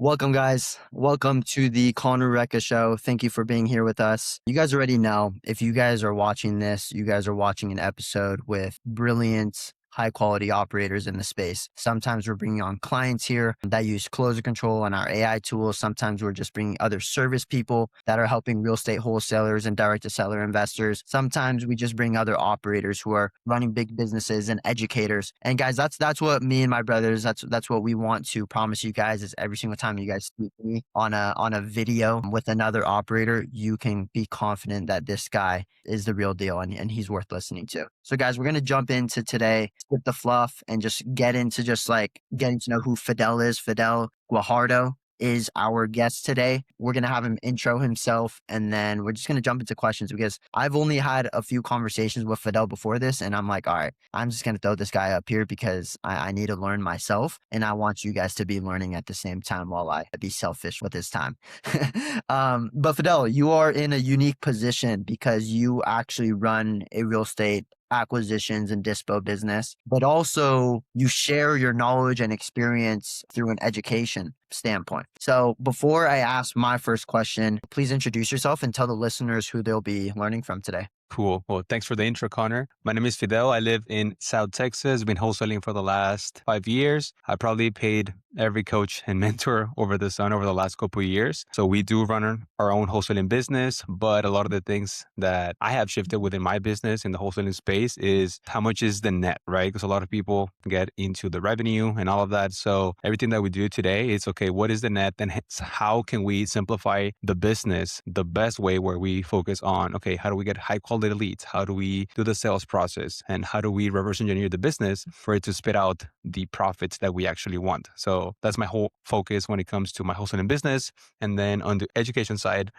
Welcome, guys. Welcome to the Conner Rueca Show. Thank you for being here with us. You guys already know, if you guys are watching this, you guys are watching an episode with brilliant, high quality operators in the space. Sometimes we're bringing on clients here that use closer control on our AI tools. Sometimes we're just bringing other service people that are helping real estate wholesalers and direct to seller investors. Sometimes we just bring other operators who are running big businesses and educators. And guys, that's what me and my brothers, that's what we want to promise you guys is every single time you guys speak to me on a video with another operator, you can be confident that this guy is the real deal and he's worth listening to. So guys, we're going to jump into today, skip the fluff and just get into just like getting to know who Fidel is. Fidel Guajardo is our guest today. We're going to have him intro himself and then we're just going to jump into questions because I've only had a few conversations with Fidel before this and I'm like, all right, I'm just going to throw this guy up here because I need to learn myself and I want you guys to be learning at the same time while I be selfish with his time. But Fidel, you are in a unique position because you actually run a real estate acquisitions and dispo business, but also you share your knowledge and experience through an education standpoint. So before I ask my first question, please introduce yourself and tell the listeners who they'll be learning from today. Cool. Well, thanks for the intro, Connor. My name is Fidel. I live in South Texas. Been wholesaling for the last 5 years. I probably paid every coach and mentor over the sun over the last couple of years. So we do run our own wholesaling business, but a lot of the things that I have shifted within my business in the wholesaling space is how much is the net, right? Because a lot of people get into the revenue and all of that. So everything that we do today is, okay, what is the net and how can we simplify the business the best way where we focus on, okay, how do we get high quality leads? How do we do the sales process? And how do we reverse engineer the business for it to spit out the profits that we actually want? So that's my whole focus when it comes to my wholesaling business. And then on the education side,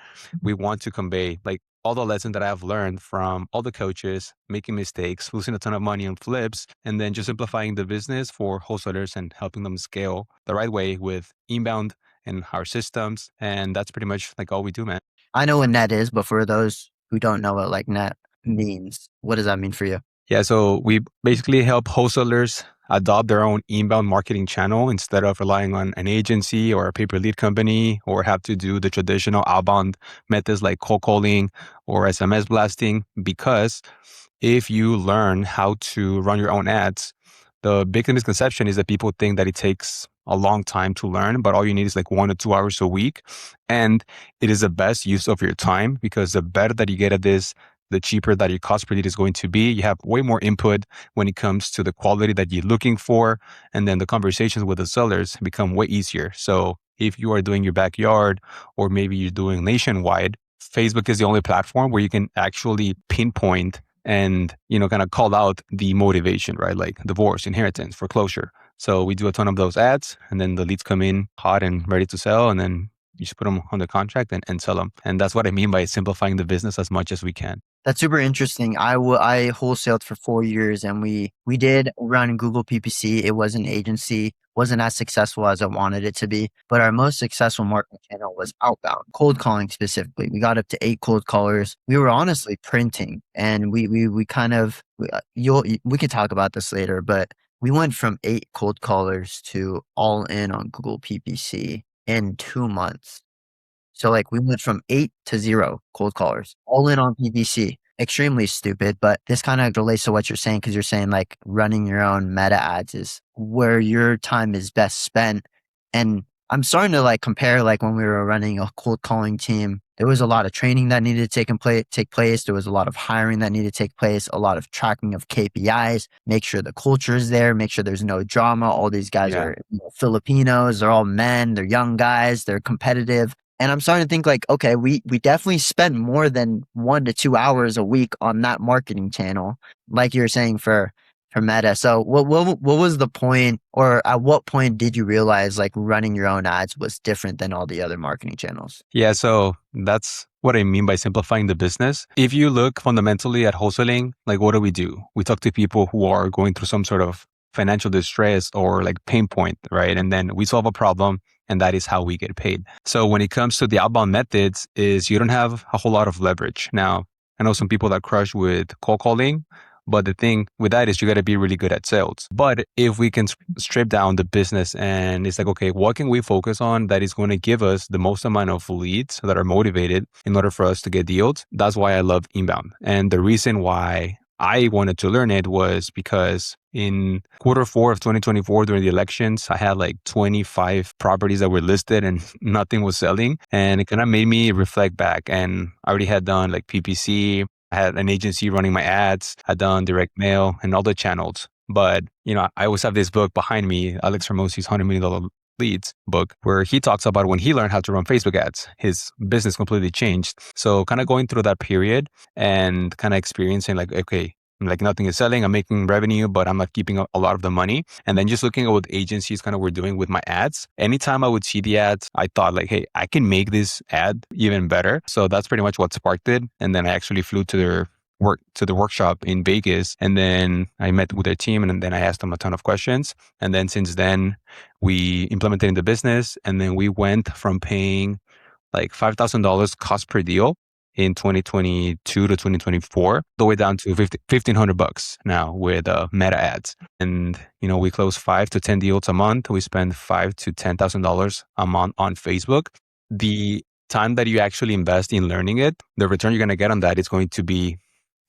we want to convey like all the lessons that I've learned from all the coaches, making mistakes, losing a ton of money on flips, and then just simplifying the business for wholesalers and helping them scale the right way with inbound and our systems. And that's pretty much like all we do, man. I know what net is, but for those who don't know what like net means, what does that mean for you? Yeah, so we basically help wholesalers adopt their own inbound marketing channel instead of relying on an agency or a pay-per-lead company or have to do the traditional outbound methods like cold calling or SMS blasting. Because if you learn how to run your own ads, the big misconception is that people think that it takes a long time to learn, but all you need is like 1 to 2 hours a week. And it is the best use of your time because the better that you get at this, the cheaper that your cost per lead is going to be. You have way more input when it comes to the quality that you're looking for. And then the conversations with the sellers become way easier. So if you are doing your backyard or maybe you're doing nationwide, Facebook is the only platform where you can actually pinpoint and, kind of call out the motivation, right? Like divorce, inheritance, foreclosure. So we do a ton of those ads and then the leads come in hot and ready to sell. And then you just put them on the contract and sell them. And that's what I mean by simplifying the business as much as we can. That's super interesting. I wholesaled for 4 years and we did run Google PPC. It was an agency, wasn't as successful as I wanted it to be, but our most successful marketing channel was outbound, cold calling specifically. We got up to 8 cold callers. We were honestly printing and we kind of, we can talk about this later, but we went from 8 cold callers to all in on Google PPC in 2 months. So like we went from 8 to 0 cold callers, all in on PPC. Extremely stupid, but this kind of relates to what you're saying because you're saying like running your own meta ads is where your time is best spent. And I'm starting to like compare like when we were running a cold calling team, there was a lot of training that needed to take place. There was a lot of hiring that needed to take place, a lot of tracking of KPIs, make sure the culture is there, make sure there's no drama. All these guys are Filipinos, they're all men, they're young guys, they're competitive. And I'm starting to think like, okay, we definitely spend more than 1 to 2 hours a week on that marketing channel, like you're saying for Meta. So what was the point, or at what point did you realize like running your own ads was different than all the other marketing channels? Yeah, so that's what I mean by simplifying the business. If you look fundamentally at wholesaling, like what do? We talk to people who are going through some sort of financial distress or like pain point, right? And then we solve a problem and that is how we get paid. So when it comes to the outbound methods is you don't have a whole lot of leverage. Now, I know some people that crush with cold calling, But the thing with that is you got to be really good at sales. But if we can strip down the business and it's like, okay, what can we focus on that is going to give us the most amount of leads that are motivated in order for us to get deals? That's why I love inbound. And the reason why I wanted to learn it was because in Q4 of 2024, during the elections, I had like 25 properties that were listed and nothing was selling. And it kind of made me reflect back. And I already had done like PPC. I had an agency running my ads. I'd done direct mail and all the channels. But, I always have this book behind me, Alex Hermosi's $100 million Leads book, where he talks about when he learned how to run Facebook ads, his business completely changed. So kind of going through that period and kind of experiencing like, okay, like nothing is selling, I'm making revenue, but I'm not keeping a lot of the money. And then just looking at what agencies kind of were doing with my ads. Anytime I would see the ads, I thought like, hey, I can make this ad even better. So that's pretty much what sparked it. And then I actually flew to the workshop in Vegas. And then I met with their team and then I asked them a ton of questions. And then since then we implemented in the business. And then we went from paying like $5,000 cost per deal in 2022 to 2024, the way down to $1,500 now with Meta ads. And, we close 5 to 10 deals a month. We spend $5,000 to $10,000 a month on Facebook. The time that you actually invest in learning it, the return you're going to get on that is going to be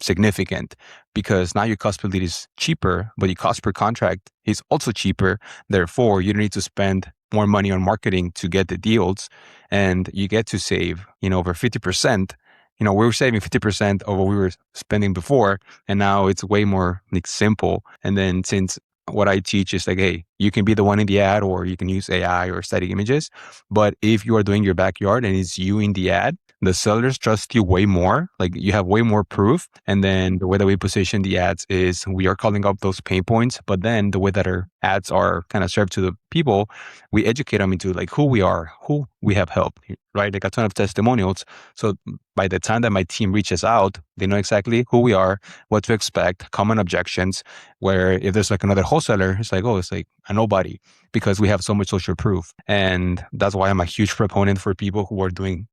significant because now your cost per lead is cheaper, but your cost per contract is also cheaper. Therefore, you don't need to spend more money on marketing to get the deals, and you get to save, over 50%. We were saving 50% of what we were spending before, and now it's way more like simple. And then since what I teach is like, hey, you can be the one in the ad or you can use AI or static images. But if you are doing your backyard and it's you in the ad, the sellers trust you way more. Like you have way more proof. And then the way that we position the ads is we are calling up those pain points. But then the way that our ads are kind of served to the people, we educate them into like who we are, who we have helped, right? Like a ton of testimonials. So by the time that my team reaches out, they know exactly who we are, what to expect, common objections, where if there's like another wholesaler, it's like, oh, it's like a nobody because we have so much social proof. And that's why I'm a huge proponent for people who are doing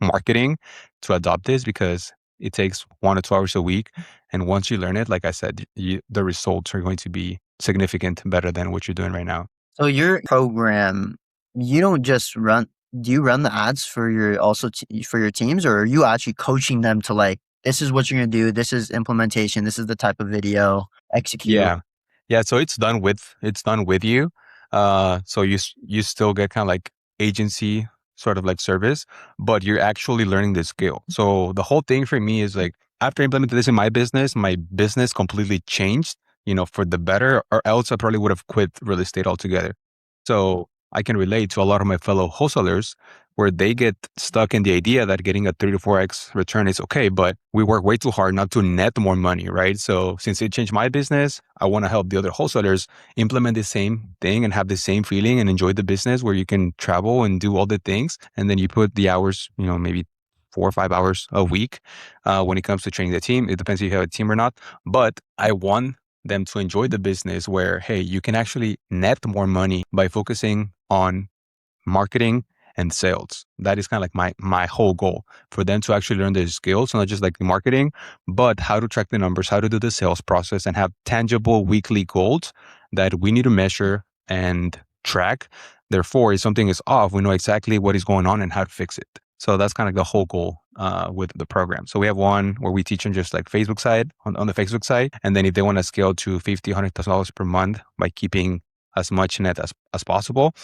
marketing to adopt this because it takes 1 to 2 hours a week. And once you learn it, like I said, the results are going to be significant better than what you're doing right now. So your program, you don't just run, do you run the ads for your for your teams, or are you actually coaching them to like, this is what you're going to do. This is implementation. This is the type of video, execute. Yeah. Yeah. So it's done with you. So you still get kind of like agency sort of like service, but you're actually learning the skill. So the whole thing for me is like, after implementing this in my business completely changed, for the better, or else I probably would have quit real estate altogether. So I can relate to a lot of my fellow wholesalers where they get stuck in the idea that getting a 3 to 4x return is okay, but we work way too hard not to net more money, right? So since it changed my business, I want to help the other wholesalers implement the same thing and have the same feeling and enjoy the business where you can travel and do all the things. And then you put the hours, maybe 4 or 5 hours a week when it comes to training the team. It depends if you have a team or not. But I want them to enjoy the business where, hey, you can actually net more money by focusing on marketing and sales. That is kind of like my whole goal, for them to actually learn their skills, not just like the marketing, but how to track the numbers, how to do the sales process and have tangible weekly goals that we need to measure and track. Therefore, if something is off, we know exactly what is going on and how to fix it. So that's kind of the whole goal with the program. So we have one where we teach on just like Facebook side, on the Facebook side. And then if they want to scale to $50,000, $100,000 per month by keeping as much net as possible,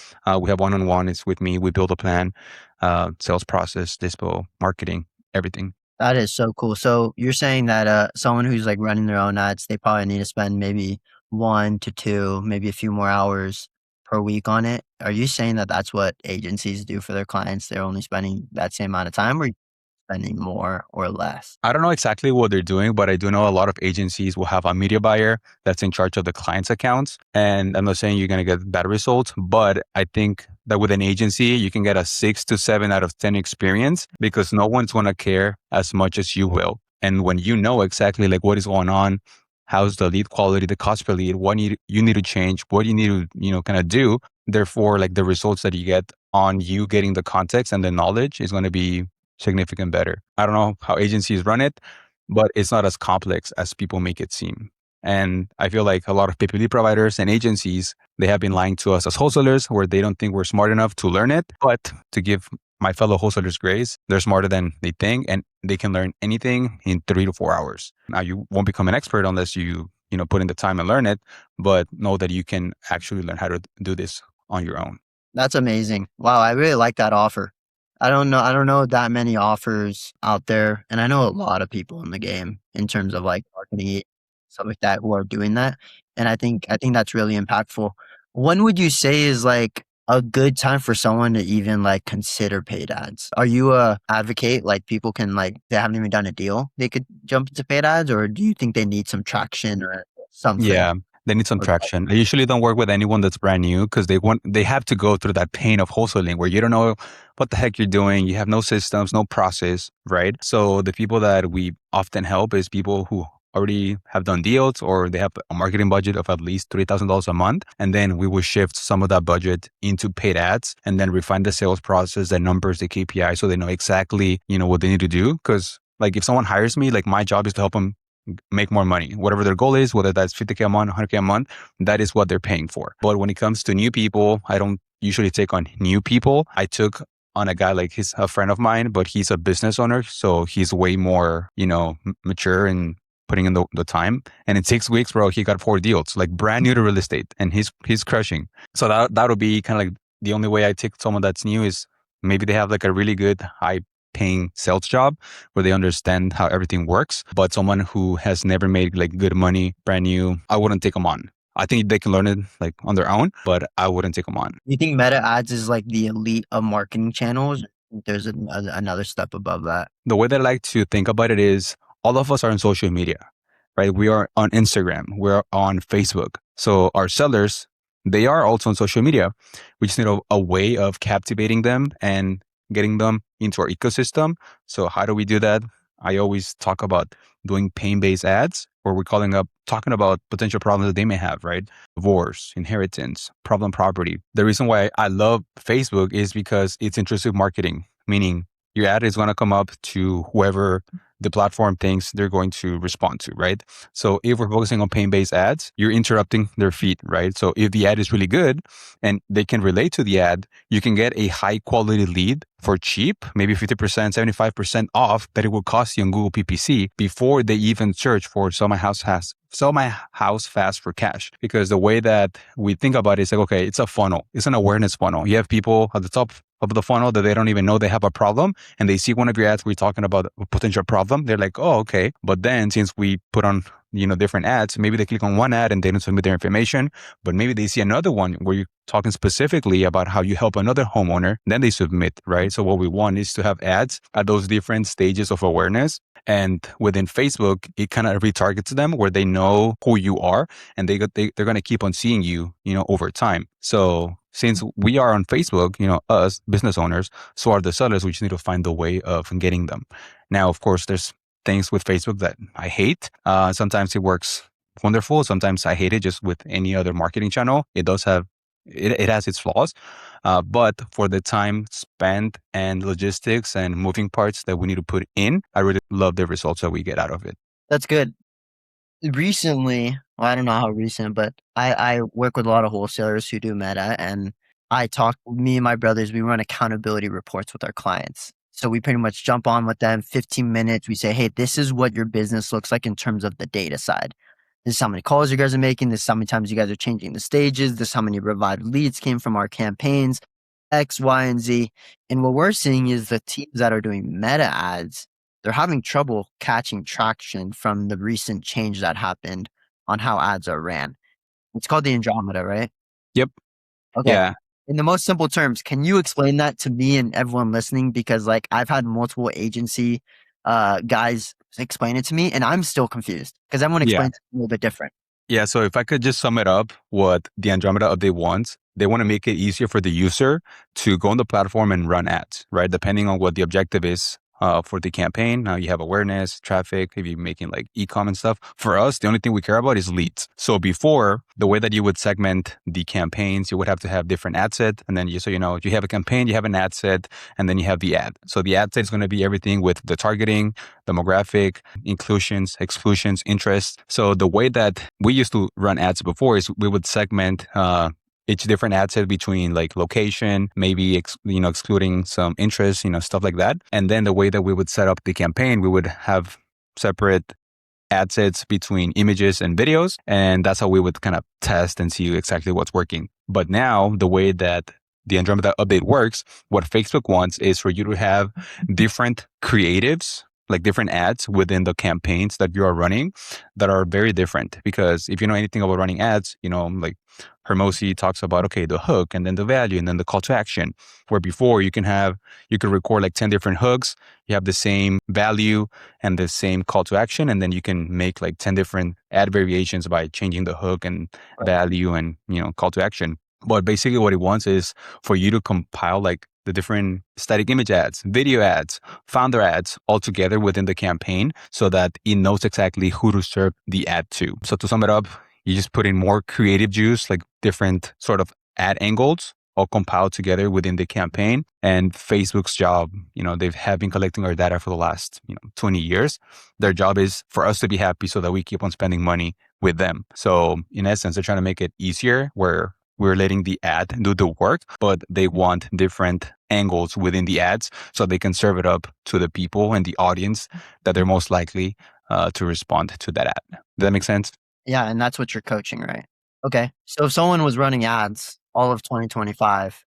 we have one-on-one. It's with me. We build a plan, sales process, dispo, marketing, everything. That is so cool. So you're saying that someone who's like running their own ads, they probably need to spend maybe 1 to 2, maybe a few more hours per week on it. Are you saying that that's what agencies do for their clients? They're only spending that same amount of time, or spending more or less? I don't know exactly what they're doing, but I do know a lot of agencies will have a media buyer that's in charge of the client's accounts. And I'm not saying you're going to get bad results, but I think that with an agency, you can get a 6 to 7 out of 10 experience because no one's going to care as much as you will. And when you know exactly like what is going on, how's the lead quality, the cost per lead, what you need to change, what you need to, kind of do. Therefore, like the results that you get on you getting the context and the knowledge is going to be significant better. I don't know how agencies run it, but it's not as complex as people make it seem. And I feel like a lot of PPP providers and agencies, they have been lying to us as wholesalers where they don't think we're smart enough to learn it. But to give my fellow wholesalers grace, they're smarter than they think, and they can learn anything in 3 to 4 hours. Now, you won't become an expert unless you put in the time and learn it, but know that you can actually learn how to do this on your own. That's amazing. Wow, I really like that offer. I don't know that many offers out there, and I know a lot of people in the game in terms of like marketing, stuff like that, who are doing that. And I think that's really impactful. When would you say is like a good time for someone to even like consider paid ads? Are you a advocate like people can like they haven't even done a deal, they could jump into paid ads, or do you think they need some traction or something? Yeah, they need some Or traction. I usually don't work with anyone that's brand new because they have to go through that pain of wholesaling where you don't know what the heck you're doing. You have no systems, no process, right? So the people that we often help is people who already have done deals or they have a marketing budget of at least $3,000 a month. And then we will shift some of that budget into paid ads and then refine the sales process, the numbers, the KPI, so they know exactly, what they need to do. Because like if someone hires me, like my job is to help them make more money, whatever their goal is, whether that's 50K a month, 100K a month, that is what they're paying for. But when it comes to new people, I don't usually take on new people. I took on a guy like he's a friend of mine, but he's a business owner. So he's way more, mature and putting in the time. And in 6 weeks, bro, he got 4 deals, like brand new to real estate, and he's crushing. So that'll be kind of like the only way I take someone that's new is maybe they have like a really good high paying sales job where they understand how everything works. But someone who has never made like good money, brand new, I wouldn't take them on. I think they can learn it like on their own, but I wouldn't take them on. you think meta ads is like the elite of marketing channels? There's another step above that. The way that I like to think about it is all of us are on social media, right? We are on Instagram, we're on Facebook. So our sellers, they are also on social media. We just need a way of captivating them and getting them into our ecosystem. So how do we do that? I always talk about doing pain-based ads where we're talking about potential problems that they may have, right? Divorce, inheritance, problem property. The reason why I love Facebook is because it's intrusive marketing, meaning your ad is going to come up to whoever the platform thinks they're going to respond to, right? So if we're focusing on pain-based ads, you're interrupting their feed, right? So if the ad is really good and they can relate to the ad, you can get a high quality lead for cheap, maybe 50%, 75% off that it will cost you on Google PPC before they even search for sell my house fast for cash. Because the way that we think about it is like, okay, it's a funnel. It's an awareness funnel. You have people at the top of the funnel that they don't even know they have a problem, and they see one of your ads where you're talking about a potential problem. They're like, oh, okay. But then since we put on different ads, maybe they click on one ad and they don't submit their information, but maybe they see another one where you're talking specifically about how you help another homeowner, then they submit, right? So what we want is to have ads at those different stages of awareness. And within Facebook, it kind of retargets them where they know who you are, and they're going to keep on seeing you, over time. So since we are on Facebook, us business owners, so are the sellers. We just need to find the way of getting them. Now, of course, there's things with Facebook that I hate. Sometimes it works wonderful. Sometimes I hate it. Just with any other marketing channel, it has its flaws. But for the time spent and logistics and moving parts that we need to put in, I really love the results that we get out of it. That's good. Recently, well, I don't know how recent, but I work with a lot of wholesalers who do meta, and me and my brothers, we run accountability reports with our clients. So we pretty much jump on with them 15 minutes. We say, hey, this is what your business looks like in terms of the data side. This is how many calls you guys are making. This is how many times you guys are changing the stages. This is how many revived leads came from our campaigns, X, Y, and Z. And what we're seeing is the teams that are doing meta ads, they're having trouble catching traction from the recent change that happened on how ads are ran. It's called the Andromeda, right? Yep. Okay. Yeah. In the most simple terms, can you explain that to me and everyone listening? Because like I've had multiple agency guys explain it to me, and I'm still confused because everyone Yeah. explains it a little bit different. Yeah. So if I could just sum it up, what the Andromeda update wants, they want to make it easier for the user to go on the platform and run ads, right? Depending on what the objective is for the campaign. Now you have awareness, traffic, if you're making like e-com and stuff. For us, the only thing we care about is leads. So before, the way that you would segment the campaigns, you would have to have different ad set. And then you have a campaign, you have an ad set, and then you have the ad. So the ad set is going to be everything with the targeting, demographic, inclusions, exclusions, interests. So the way that we used to run ads before is we would segment each different ad set between like location, maybe excluding some interest, stuff like that. And then the way that we would set up the campaign, we would have separate ad sets between images and videos, and that's how we would kind of test and see exactly what's working. But now the way that the Andromeda update works, what Facebook wants is for you to have different creatives, like different ads within the campaigns that you are running that are very different. Because if you know anything about running ads, like Hermosi talks about, okay, the hook and then the value and then the call to action, where before you could record like 10 different hooks, you have the same value and the same call to action, and then you can make like 10 different ad variations by changing the hook and value and, call to action. But basically what it wants is for you to compile like the different static image ads, video ads, founder ads all together within the campaign so that it knows exactly who to serve the ad to. So to sum it up, you just put in more creative juice, like different sort of ad angles all compiled together within the campaign. And Facebook's job, they have been collecting our data for the last 20 years. Their job is for us to be happy so that we keep on spending money with them. So in essence, they're trying to make it easier where we're letting the ad do the work, but they want different angles within the ads so they can serve it up to the people and the audience that they're most likely to respond to that ad. Does that make sense? Yeah, and that's what you're coaching, right? Okay. So if someone was running ads all of 2025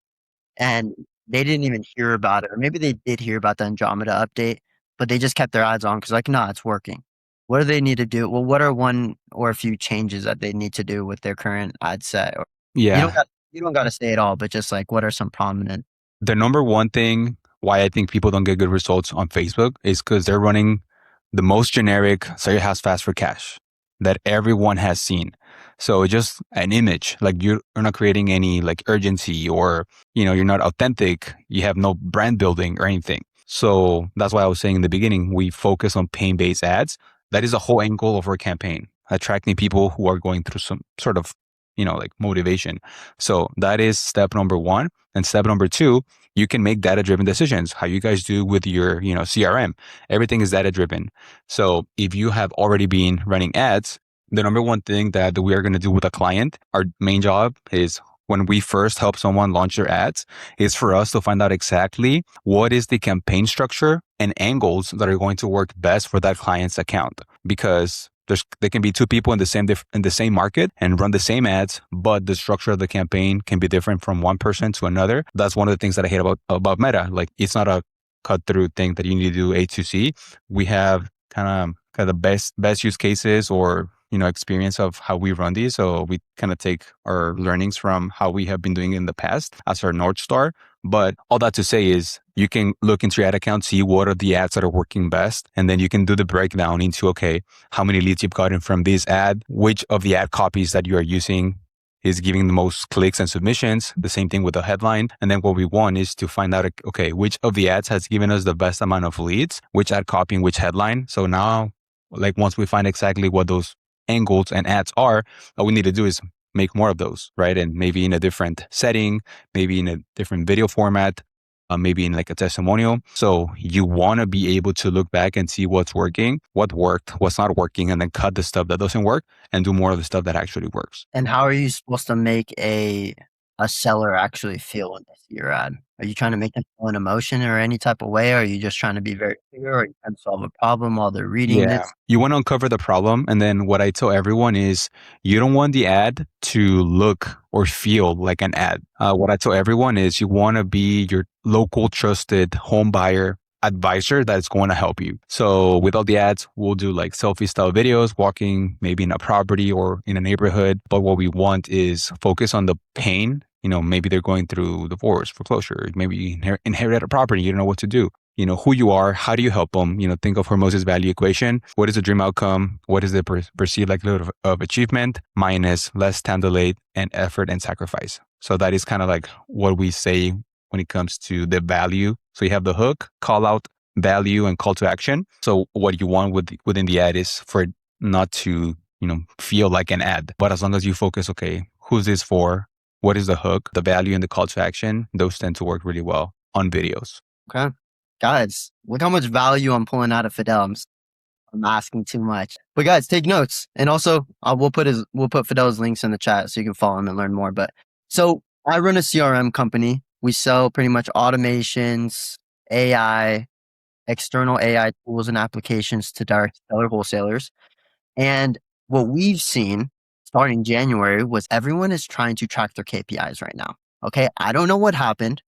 and they didn't even hear about it, or maybe they did hear about the Andromeda update, but they just kept their ads on because like, no, it's working. What do they need to do? Well, what are one or a few changes that they need to do with their current ad set? Yeah. You don't got to say it all, but just like, what are some prominent? The number one thing why I think people don't get good results on Facebook is because they're running the most generic sell your house fast for cash that everyone has seen. So just an image, like you're not creating any like urgency or, you're not authentic. You have no brand building or anything. So that's why I was saying in the beginning, we focus on pain-based ads. That is a whole angle of our campaign, attracting people who are going through some sort of, like motivation. So that is step number one. And step number two, you can make data-driven decisions. How you guys do with your, CRM, everything is data-driven. So if you have already been running ads, the number one thing that we are going to do with a client, our main job is when we first help someone launch their ads, is for us to find out exactly what is the campaign structure and angles that are going to work best for that client's account. Because there can be two people in the same market and run the same ads, but the structure of the campaign can be different from one person to another. That's one of the things that I hate about Meta. Like it's not a cut through thing that you need to do A to C. We have kind of the best use cases or experience of how we run these. So we kind of take our learnings from how we have been doing in the past as our North Star. But all that to say is you can look into your ad account, see what are the ads that are working best. And then you can do the breakdown into, okay, how many leads you've gotten from this ad, which of the ad copies that you are using is giving the most clicks and submissions. The same thing with the headline. And then what we want is to find out, okay, which of the ads has given us the best amount of leads, which ad copy and which headline. So now, like once we find exactly what those angles and ads are, all we need to do is make more of those, right? And maybe in a different setting, maybe in a different video format, maybe in like a testimonial. So you want to be able to look back and see what's working, what worked, what's not working, and then cut the stuff that doesn't work and do more of the stuff that actually works. And how are you supposed to make a seller actually feel when they see your ad? Are you trying to make them feel an emotion or any type of way? Or are you just trying to be very clear, or you trying to solve a problem while they're reading this? You want to uncover the problem. And then what I tell everyone is you don't want the ad to look or feel like an ad. What I tell everyone is you want to be your local trusted home buyer advisor that's going to help you. So with all the ads, we'll do like selfie style videos, walking maybe in a property or in a neighborhood. But what we want is focus on the pain. Maybe they're going through divorce, foreclosure, maybe you inherit a property, you don't know what to do. Who you are, how do you help them? Think of Hermosa's value equation. What is the dream outcome? What is the perceived likelihood of achievement minus less time delayed and effort and sacrifice? So that is kind of like what we say when it comes to the value. So you have the hook, call out, value and call to action. So what you want within the ad is for it not to, feel like an ad. But as long as you focus, okay, who's this for? What is the hook, the value and the call to action? Those tend to work really well on videos. Okay. Guys, look how much value I'm pulling out of Fidel. I'm asking too much. But guys, take notes. And also we'll put Fidel's links in the chat so you can follow him and learn more. But so I run a CRM company. We sell pretty much automations, AI, external AI tools and applications to direct seller wholesalers. And what we've seen starting January was everyone is trying to track their KPIs right now. Okay. I don't know what happened,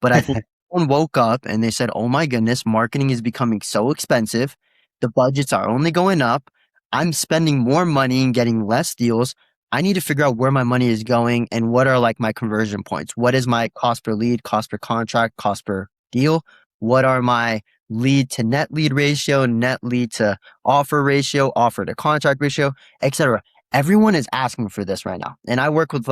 but I think someone woke up and they said, oh my goodness, marketing is becoming so expensive. The budgets are only going up. I'm spending more money and getting less deals. I need to figure out where my money is going and what are like my conversion points. What is my cost per lead, cost per contract, cost per deal? What are my lead to net lead ratio, net lead to offer ratio, offer to contract ratio, etc. Everyone is asking for this right now. And I work with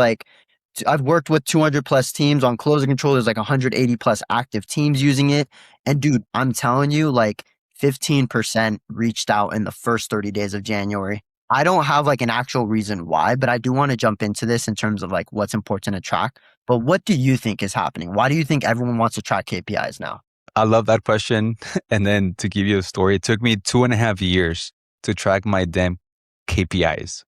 I've worked with 200 plus teams on closing control. There's like 180 plus active teams using it. And dude, I'm telling you, like 15% reached out in the first 30 days of January. I don't have like an actual reason why, but I do want to jump into this in terms of like what's important to track. But what do you think is happening? Why do you think everyone wants to track KPIs now? I love that question. And then to give you a story, it took me 2.5 years to track my damn KPIs.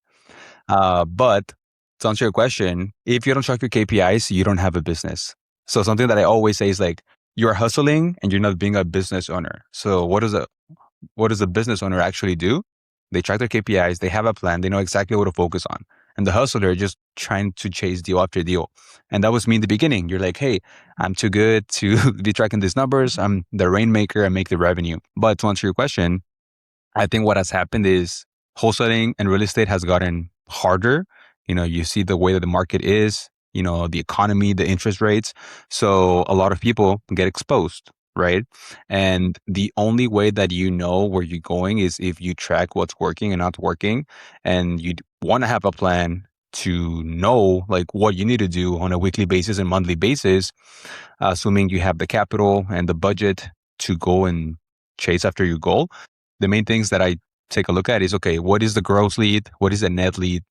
But to answer your question, if you don't track your KPIs, you don't have a business. So something that I always say is like, you're hustling and you're not being a business owner. So what does a business owner actually do? They track their KPIs, they have a plan, they know exactly what to focus on. And the hustler just trying to chase deal after deal. And that was me in the beginning. You're like, hey, I'm too good to be tracking these numbers. I'm the rainmaker, I make the revenue. But to answer your question, I think what has happened is wholesaling and real estate has gotten harder. You see the way that the market is, the economy, the interest rates. So a lot of people get exposed, right? And the only way that you know where you're going is if you track what's working and not working. And you want to have a plan to know like what you need to do on a weekly basis and monthly basis, assuming you have the capital and the budget to go and chase after your goal. The main things that I take a look at is, okay, what is the gross lead? What is the net lead?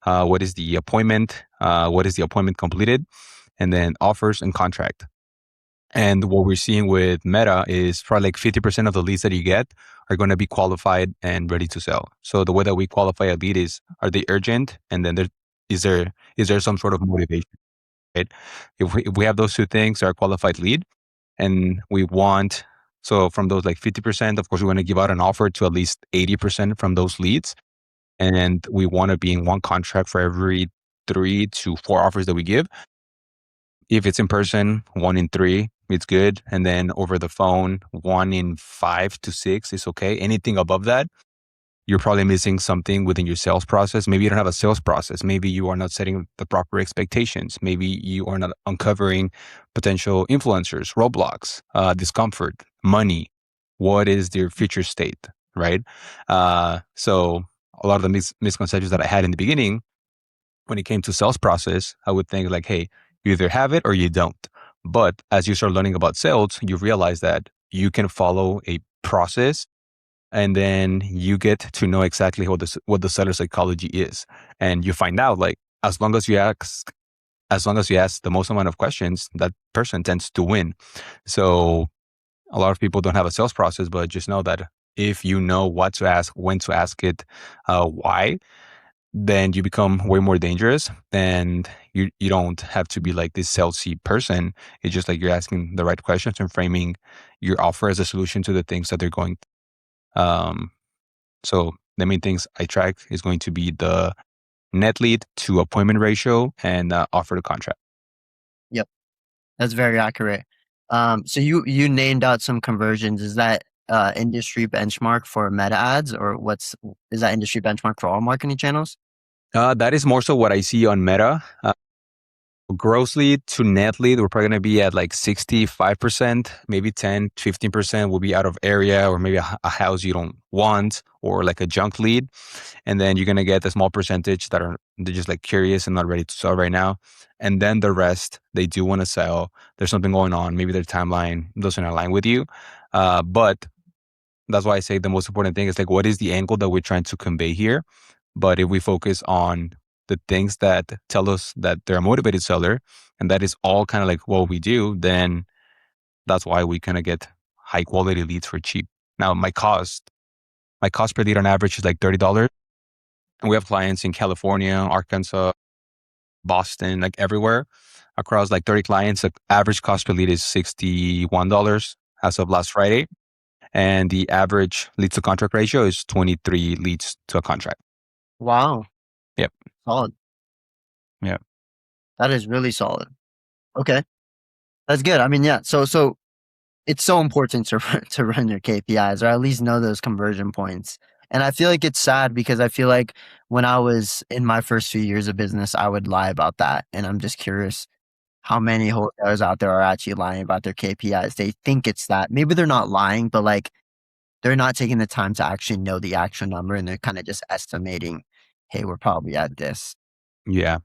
What is the appointment? What is the appointment completed? And then offers and contract. And what we're seeing with Meta is probably like 50% of the leads that you get are going to be qualified and ready to sell. So the way that we qualify a lead is, are they urgent? And then is there some sort of motivation, right? If we have those two things, our qualified lead, and we want, so from those like 50%, of course, we want to give out an offer to at least 80% from those leads. And we want to be in one contract for every 3 to 4 offers that we give. If it's in person, 1 in 3, it's good. And then over the phone, 1 in 5 to 6 is okay. Anything above that, you're probably missing something within your sales process. Maybe you don't have a sales process. Maybe you are not setting the proper expectations. Maybe you are not uncovering potential influencers, roadblocks, discomfort, money. What is their future state, right? So a lot of the misconceptions that I had in the beginning, when it came to sales process, I would think like, hey, you either have it or you don't. But as you start learning about sales, you realize that you can follow a process, and then you get to know exactly what the seller psychology is. And you find out, like, as long as you ask the most amount of questions, that person tends to win. So a lot of people don't have a sales process, but just know that if you know what to ask, when to ask it, why, then you become way more dangerous. And you don't have to be like this salesy person. It's just like you're asking the right questions and framing your offer as a solution to the things that they're going. So the main things I track is going to be the net lead to appointment ratio and offer to contract. Yep, that's very accurate. So you named out some conversions. Is that industry benchmark for meta ads, or is that industry benchmark for all marketing channels? That is more so what I see on Meta. Gross lead to net lead, we're probably going to be at like 65%, maybe 10-15% will be out of area, or maybe a house you don't want, or like a junk lead. And then you're going to get a small percentage that are, they're just like curious and not ready to sell right now. And then the rest, they do want to sell. There's something going on. Maybe their timeline doesn't align with you. But that's why I say the most important thing is like, what is the angle that we're trying to convey here? But if we focus on the things that tell us that they're a motivated seller, and that is all kind of like what we do, then that's why we kind of get high quality leads for cheap. Now, my cost per lead on average is like $30. And we have clients in California, Arkansas, Boston, like everywhere across like 30 clients. The average cost per lead is $61 as of last Friday. And the average leads to contract ratio is 23 leads to a contract. Wow. Yep. Solid. Yeah. That is really solid. Okay. That's good. I mean, yeah. So it's so important to to run your KPIs, or at least know those conversion points. And I feel like it's sad because I feel like when I was in my first few years of business, I would lie about that. And I'm just curious how many wholesalers out there are actually lying about their KPIs. They think it's that. Maybe they're not lying, but like they're not taking the time to actually know the actual number, and they're kind of just estimating, hey, we're probably at this. Yeah.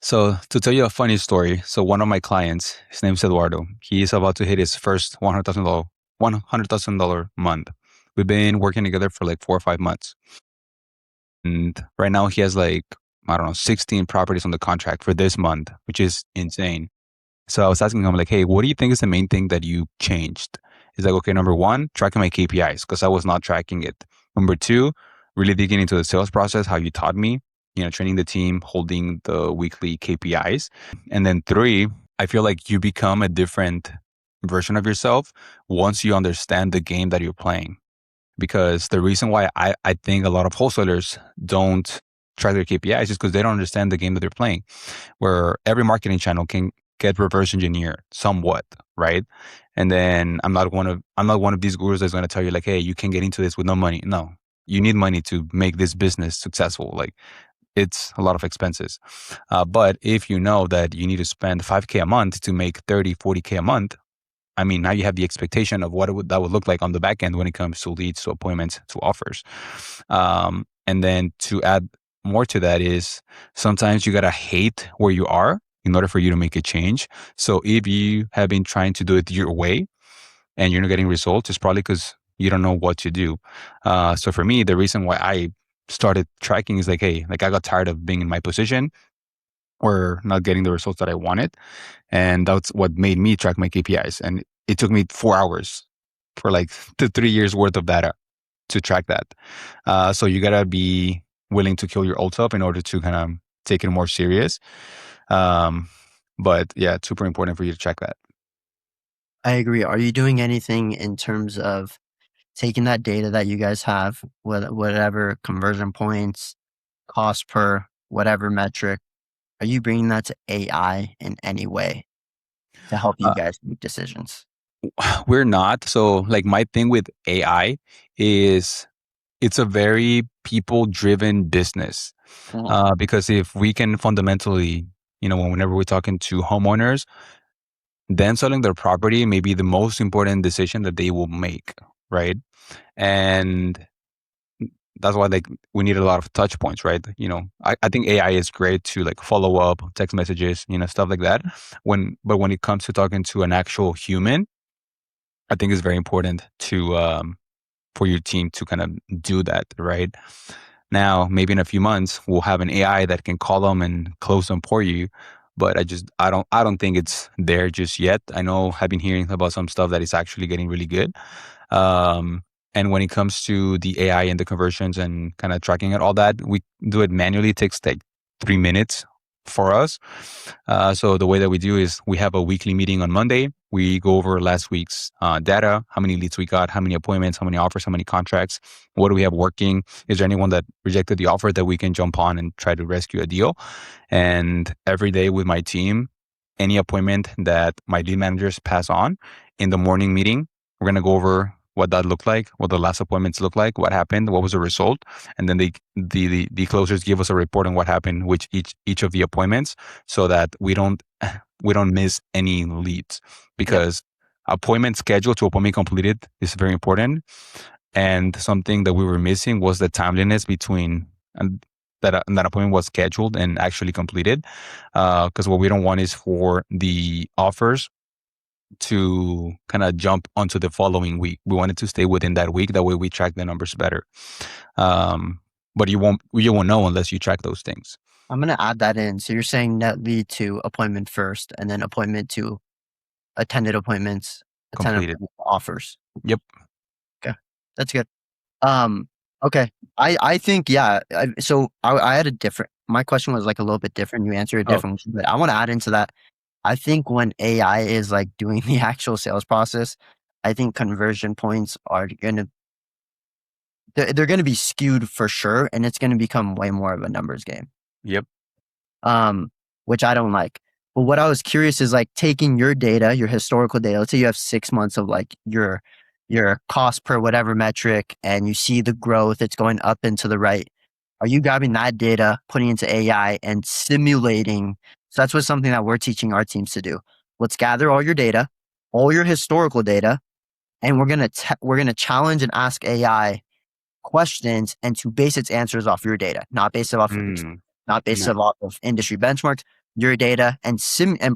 So to tell you a funny story, so one of my clients, his name's Eduardo. He is about to hit his first $100,000 month. We've been working together for like 4 or 5 months. And right now he has like, I don't know, 16 properties on the contract for this month, which is insane. So I was asking him like, hey, what do you think is the main thing that you changed? He's like, okay, number one, tracking my KPIs because I was not tracking it. Number two, really digging into the sales process, how you taught me, training the team, holding the weekly KPIs. And then three, I feel like you become a different version of yourself once you understand the game that you're playing. Because the reason why I think a lot of wholesalers don't track their KPIs is because they don't understand the game that they're playing, where every marketing channel can get reverse engineered somewhat, right? And then I'm not one of these gurus that's going to tell you like, hey, you can get into this with no money. No, you need money to make this business successful. Like it's a lot of expenses. But if you know that you need to spend 5K a month to make 30, 40K a month, I mean, now you have the expectation of what that would look like on the back end when it comes to leads, to appointments, to offers. And then to add more to that is sometimes you got to hate where you are in order for you to make a change. So if you have been trying to do it your way and you're not getting results, it's probably because you don't know what to do. So for me, the reason why I started tracking is like, hey, like I got tired of being in my position or not getting the results that I wanted. And that's what made me track my KPIs. And it took me 4 hours for like 3 years worth of data to track that. So you gotta be willing to kill your old self in order to kind of take it more serious. But yeah, it's super important for you to track that. I agree. Are you doing anything in terms of taking that data that you guys have, whatever conversion points, cost per whatever metric, are you bringing that to AI in any way to help you Uh, guys make decisions? we're not. So like my thing with AI is it's a very people driven business. Mhm. Because if we can fundamentally, whenever we're talking to homeowners, then selling their property may be the most important decision that they will make, right? And that's why like we need a lot of touch points, right? I think AI is great to like follow up, text messages, stuff like that. But when it comes to talking to an actual human, I think it's very important to for your team to kind of do that, right? Now, maybe in a few months, we'll have an AI that can call them and close them for you. But I don't think it's there just yet. I know I've been hearing about some stuff that is actually getting really good. Um, and when it comes to the AI and the conversions and kind of tracking it, all that, we do it manually. It takes like 3 minutes for us. So the way that we do is we have a weekly meeting on Monday. We go over last week's data, how many leads we got, how many appointments, how many offers, how many contracts, what do we have working? Is there anyone that rejected the offer that we can jump on and try to rescue a deal? And every day with my team, any appointment that my lead managers pass on in the morning meeting, we're going to go over what that looked like, what the last appointments looked like, what happened, what was the result, and then the closers give us a report on what happened with each of the appointments, so that we don't miss any leads, Yep. because appointment schedule to appointment completed is very important. And something that we were missing was the timeliness between that appointment was scheduled and actually completed. Because what we don't want is for the offers to kind of jump onto the following week. We want it to stay within that week. That way we track the numbers better. Um, but you won't know unless you track those things. I'm gonna add that in. So you're saying net lead to appointment first, and then appointment to attended appointments, attended Completed. appointment offers. Yep. Okay, that's good. Um, okay. I think, yeah. I had a different. My question was like a little bit different. You answered it Oh, differently, but I want to add into that. I think when AI is like doing the actual sales process, I think conversion points are gonna they're gonna be skewed for sure, and it's gonna become way more of a numbers game. yep. um, which I don't like. But what I was curious is like taking your data, your historical data. Let's say you have 6 months of like your cost per whatever metric, and you see the growth; it's going up and to the right. Are you grabbing that data, putting it into AI, and simulating? So that's what something that we're teaching our teams to do. Let's gather all your data, all your historical data, and we're gonna challenge and ask AI questions and to base its answers off your data, not based off of Mm, not based nice. off of industry benchmarks, your data, and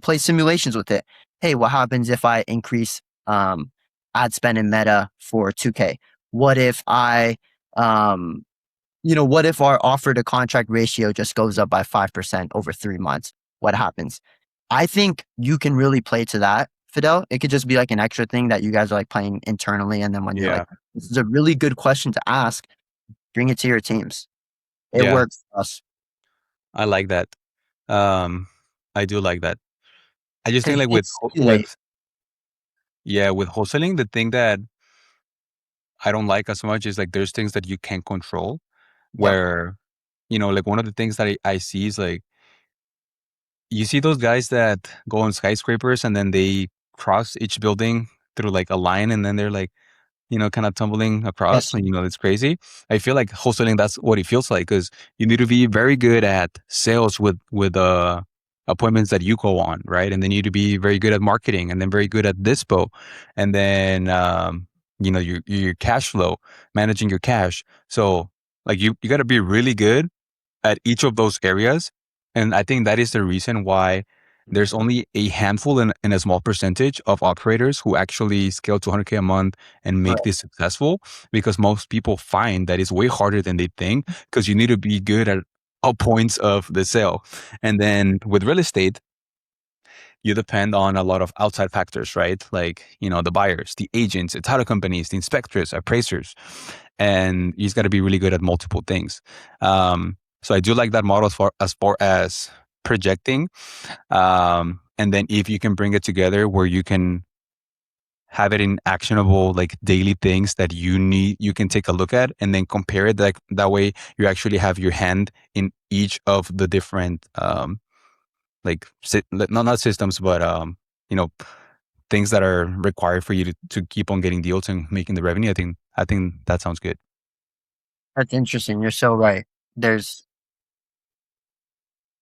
play simulations with it. Hey, what happens if I increase ad spend in Meta for 2K? What if I what if our offer to contract ratio just goes up by 5% over 3 months? What happens? I think you can really play to that, Fidel. It could just be like an extra thing that you guys are like playing internally. And then when you're like, Yeah. this is a really good question to ask, bring it to your teams. It Yeah. works for us. I like that. Um, I do like that. I just think Because like they simulate. with wholesaling, the thing that I don't like as much is like there's things that you can't control, Yep. where, like one of the things that I see is like, you see those guys that go on skyscrapers and then they cross each building through like a line, and then they're like, kind of tumbling across. Yes. And, it's crazy. I feel like wholesaling, that's what it feels like, because you need to be very good at sales with appointments that you go on, right? And then you need to be very good at marketing, and then very good at dispo, and then your cash flow, managing your cash. So like you got to be really good at each of those areas. And I think that is the reason why there's only a handful and a small percentage of operators who actually scale to 100K a month and make Right. this successful, because most people find that it's way harder than they think, because you need to be good at all points of the sale. And then with real estate, you depend on a lot of outside factors, right? Like, the buyers, the agents, the title companies, the inspectors, appraisers, and you just got to be really good at multiple things. So I do like that model as far as projecting. And then if you can bring it together where you can have it in actionable, like daily things that you can take a look at and then compare it, like that way you actually have your hand in each of the different like not systems, but you know things that are required for you to keep on getting deals and making the revenue. I think that sounds good. That's interesting. You're so right. There's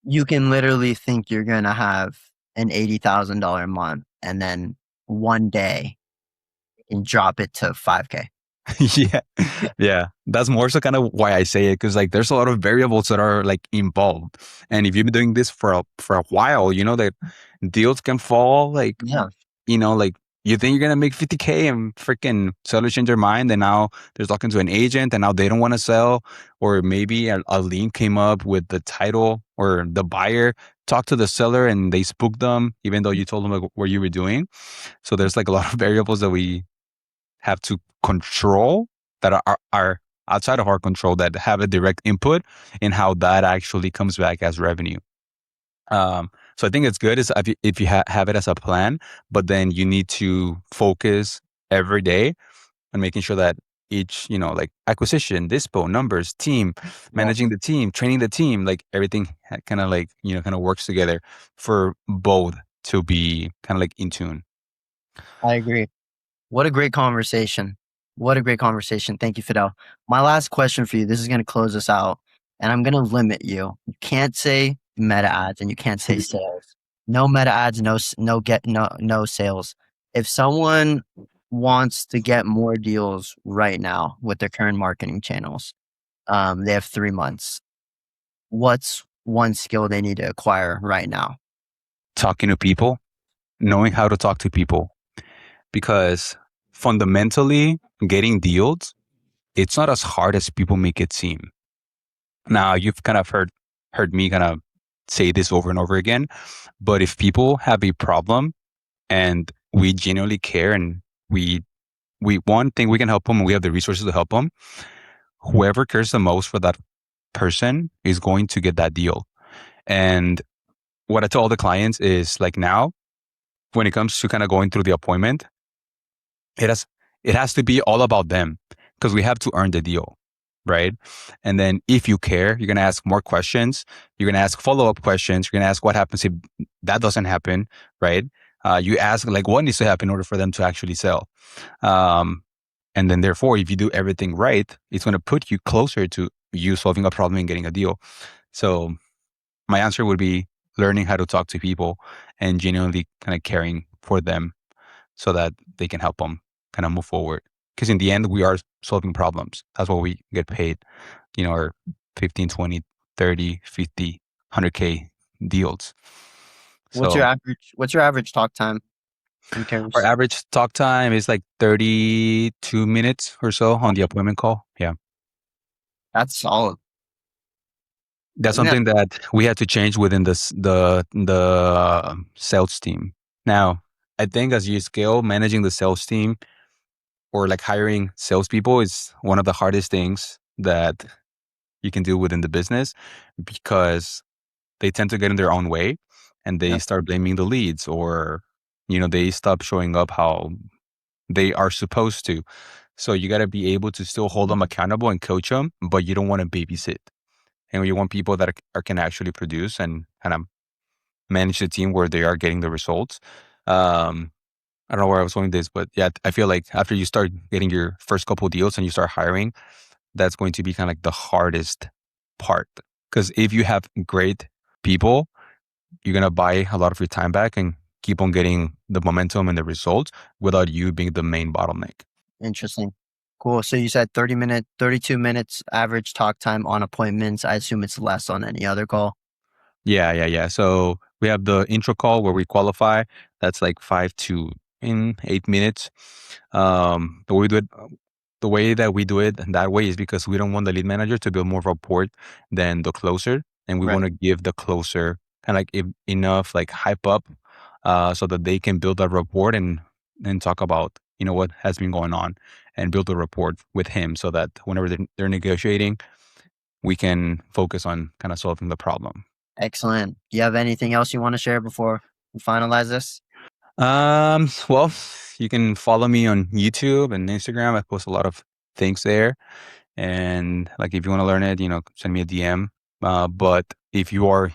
You can literally think you're gonna have an $80,000 month, and then one day you can drop it to 5K. Yeah, yeah, that's more so kind of why I say it, because like there's a lot of variables that are like involved, and if you've been doing this for a while, you know that deals can fall like, Yeah. like you think you're gonna make 50K and freaking sellers change their mind, and now they're talking to an agent and now they don't want to sell, or maybe a lien came up with the title, or the buyer talked to the seller and they spooked them even though you told them like what you were doing. So there's like a lot of variables that we have to control, that are outside of our control, that have a direct input in how that actually comes back as revenue. So I think it's good is if you have it as a plan, but then you need to focus every day on making sure that each, like acquisition, dispo, numbers, team, Yeah, managing the team, training the team, like everything kind of like, kind of works together for both to be kind of like in tune. I agree. What a great conversation. What a great conversation. Thank you, Fidel. My last question for you. This is going to close us out, and I'm going to limit you. You can't say meta ads, and you can't say sales. No meta ads. No sales. If someone wants to get more deals right now with their current marketing channels, they have 3 months. What's one skill they need to acquire right now? Talking to people, knowing how to talk to people, because fundamentally, getting deals, it's not as hard as people make it seem. Now, you've kind of heard me kind of say this over and over again, but if people have a problem and we genuinely care and we one thing we can help them and we have the resources to help them, whoever cares the most for that person is going to get that deal. And what I tell all the clients is like now, when it comes to kind of going through the appointment, it has it has to be all about them because we have to earn the deal, right? And then if you care, you're gonna ask more questions. You're gonna ask follow-up questions. You're gonna ask what happens if that doesn't happen, right? You ask like what needs to happen in order for them to actually sell. Um, and then therefore, if you do everything right, it's going to put you closer to you solving a problem and getting a deal. So my answer would be learning how to talk to people and genuinely kind of caring for them so that they can help them kind of move forward. Because in the end, we are solving problems. That's what we get paid, our 15, 20, 30, 50, 100K deals. What's your So average? What's your average talk time in our terms? average talk time is like 32 minutes or so on the appointment call. Yeah. That's solid. That's I think something that we had to change within the sales team. Now, I think as you scale, managing the sales team or like hiring salespeople is one of the hardest things that you can do within the business because they tend to get in their own way and they Yep. start blaming the leads or they stop showing up how they are supposed to. So you got to be able to still hold them accountable and coach them, but you don't want to babysit. And you want people that can actually produce and kind of manage the team where they are getting the results. I don't know where I was going with this, but yeah, I feel like after you start getting your first couple deals and you start hiring, that's going to be kind of like the hardest part. Because if you have great people, you're gonna buy a lot of your time back and keep on getting the momentum and the results without you being the main bottleneck. Interesting. Cool. So you said 32 minutes average talk time on appointments. I assume it's less on any other call. Yeah, yeah, yeah. So we have the intro call where we qualify. That's like 5 to 8 minutes. The way we do it, the way that we do it that way is because we don't want the lead manager to build more rapport than the closer, and we want Right. to give the closer kind of like enough like hype up, so that they can build that rapport and talk about what has been going on and build a rapport with him, so that whenever they're negotiating, we can focus on kind of solving the problem. Excellent. Do you have anything else you want to share before we finalize this? Well, you can follow me on YouTube and Instagram. I post a lot of things there. And like if you want to learn it, send me a DM. But if you are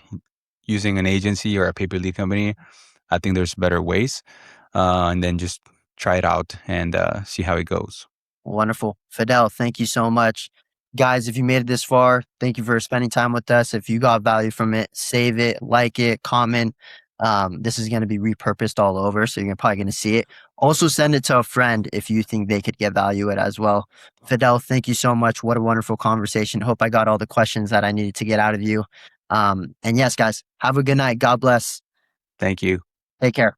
using an agency or a pay per lead company, I think there's better ways. And then just try it out and see how it goes. Wonderful. Fidel, thank you so much. Guys, if you made it this far, thank you for spending time with us. If you got value from it, save it, like it, comment. This is going to be repurposed all over, so you're probably going to see it. Also, send it to a friend if you think they could get value it as well. Fidel, thank you so much. What a wonderful conversation. Hope I got all the questions that I needed to get out of you. And yes, guys, have a good night. God bless. Thank you. Take care.